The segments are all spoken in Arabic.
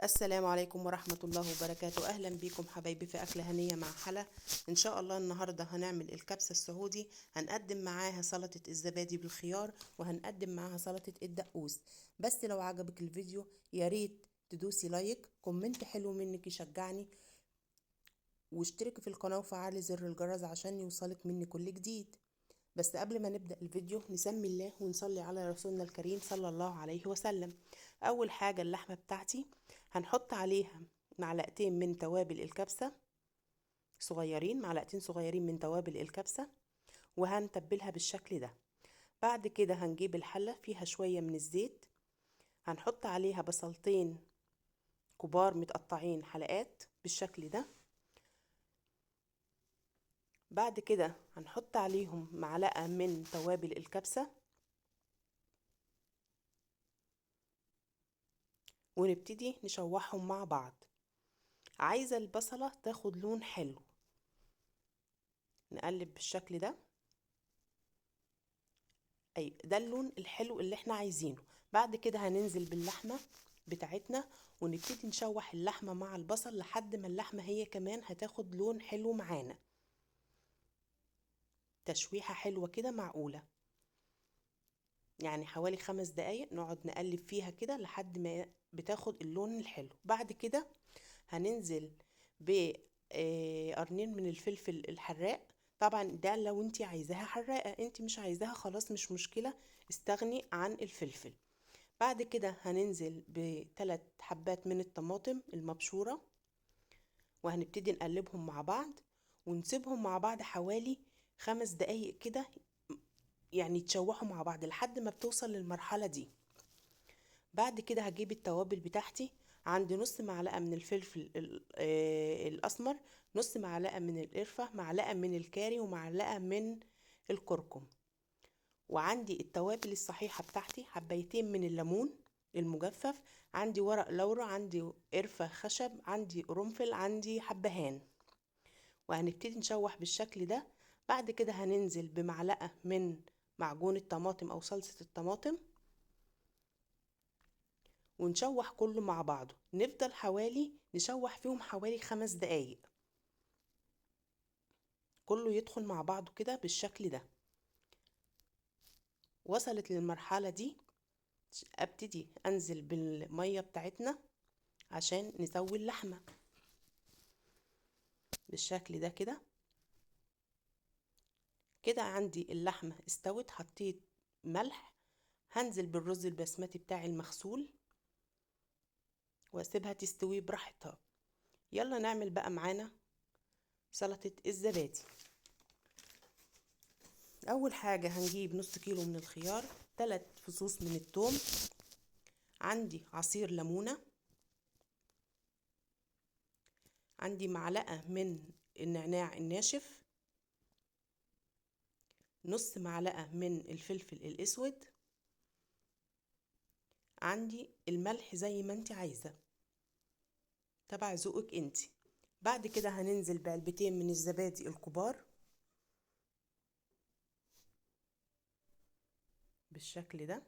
السلام عليكم ورحمة الله وبركاته. أهلا بكم حبايبي في أكلة هنية مع حلا. إن شاء الله النهاردة هنعمل الكبسة السعودي، هنقدم معاها سلطة الزبادي بالخيار، وهنقدم معاها سلطة الدقوس. بس لو عجبك الفيديو ياريت تدوسي لايك، كومنت حلو منك يشجعني، واشتركي في القناة وفعلي زر الجرس عشان يوصلك مني كل جديد. بس قبل ما نبدأ الفيديو نسمي الله ونصلي على رسولنا الكريم صلى الله عليه وسلم. أول حاجة اللحمة بتاعتي هنحط عليها معلقتين من توابل الكبسة صغيرين، معلقتين صغيرين من توابل الكبسة، وهنتبلها بالشكل ده. بعد كده هنجيب الحلة فيها شوية من الزيت، هنحط عليها بصلتين كبار متقطعين حلقات بالشكل ده. بعد كده هنحط عليهم معلقة من توابل الكبسة، ونبتدي نشوحهم مع بعض. عايزة البصلة تاخد لون حلو، نقلب بالشكل ده. اي ده اللون الحلو اللي احنا عايزينه. بعد كده هننزل باللحمة بتاعتنا، ونبتدي نشوح اللحمة مع البصل لحد ما اللحمة هي كمان هتاخد لون حلو معانا، تشويحة حلوة كده معقولة، يعني حوالي 5 دقايق نقعد نقلب فيها كده لحد ما بتاخد اللون الحلو. بعد كده هننزل بقرنين من الفلفل الحراق. طبعا ده لو انت عايزاها حراقة، انت مش عايزاها خلاص مش مشكلة، استغني عن الفلفل. بعد كده هننزل ب3 حبات من الطماطم المبشورة، وهنبتدي نقلبهم مع بعض ونسيبهم مع بعض حوالي 5 دقايق كده، يعني يتشوحوا مع بعض لحد ما بتوصل للمرحلة دي. بعد كده هجيب التوابل بتاعتي. عندي نص معلقة من الفلفل الأسمر، نص معلقة من القرفة، معلقة من الكاري، ومعلقة من الكركم. وعندي التوابل الصحيحة بتاعتي حبايتين من الليمون المجفف، عندي ورق لورا، عندي قرفة خشب، عندي قرنفل، عندي حبهان. وهنبتدي نشوح بالشكل ده. بعد كده هننزل بمعلقة من معجون الطماطم أو صلصة الطماطم، ونشوح كله مع بعضه. نفضل حوالي نشوح فيهم حوالي 5 دقايق، كله يدخل مع بعضه كده بالشكل ده. وصلت للمرحلة دي ابتدي انزل بالمية بتاعتنا عشان نسوي اللحمة بالشكل ده كده. كده عندي اللحمة استوت، حطيت ملح. هنزل بالرز البسمتي بتاعي المغسول واسيبها تستوي براحتها. يلا نعمل بقى معانا سلطة الزبادي. اول حاجة هنجيب نص كيلو من الخيار، 3 فصوص من الثوم، عندي عصير ليمونة، عندي معلقة من النعناع الناشف، نص معلقة من الفلفل الاسود، عندي الملح زي ما انت عايزة تبع ذوقك انت. بعد كده هننزل بعلبتين من الزبادي الكبار بالشكل ده،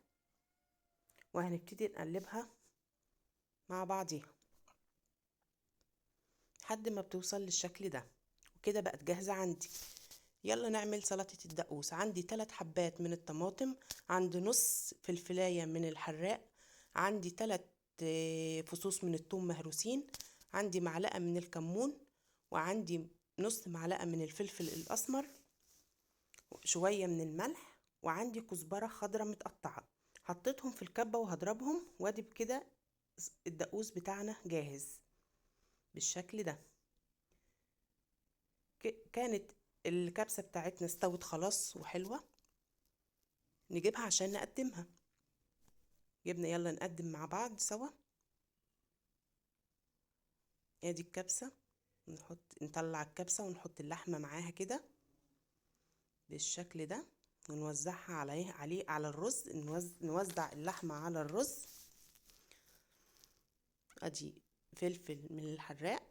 وهنبتدي نقلبها مع بعضيها لحد ما بتوصل للشكل ده. وكده بقت جاهزة عندي. يلا نعمل سلطة الدقوس. عندي 3 حبات من الطماطم، عندي نص فلفلاية من الحراق، عندي 3 فصوص من الثوم مهروسين، عندي معلقة من الكمون، وعندي نص معلقة من الفلفل الأسمر، شوية من الملح، وعندي كزبرة خضرة متقطعة. حطيتهم في الكبة وهضربهم، وادي بكده الدقوس بتاعنا جاهز بالشكل ده. كانت الكبسة بتاعتنا استوت خلاص وحلوة، نجيبها عشان نقدمها. جبنا، يلا نقدم مع بعض سوا. ادي الكبسة، نطلع الكبسة ونحط اللحمة معاها كده بالشكل ده، ونوزعها عليه على الرز. نوزع اللحمة على الرز. ادي فلفل من الحراق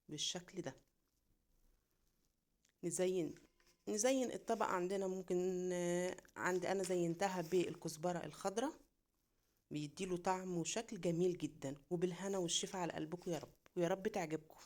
بالشكل ده. نزين الطبق عندنا. ممكن عندي انا زينتها بالكزبرة الخضراء بيديله طعم وشكل جميل جدا. وبالهنا والشفا على قلبكم يا رب، ويا رب تعجبكم.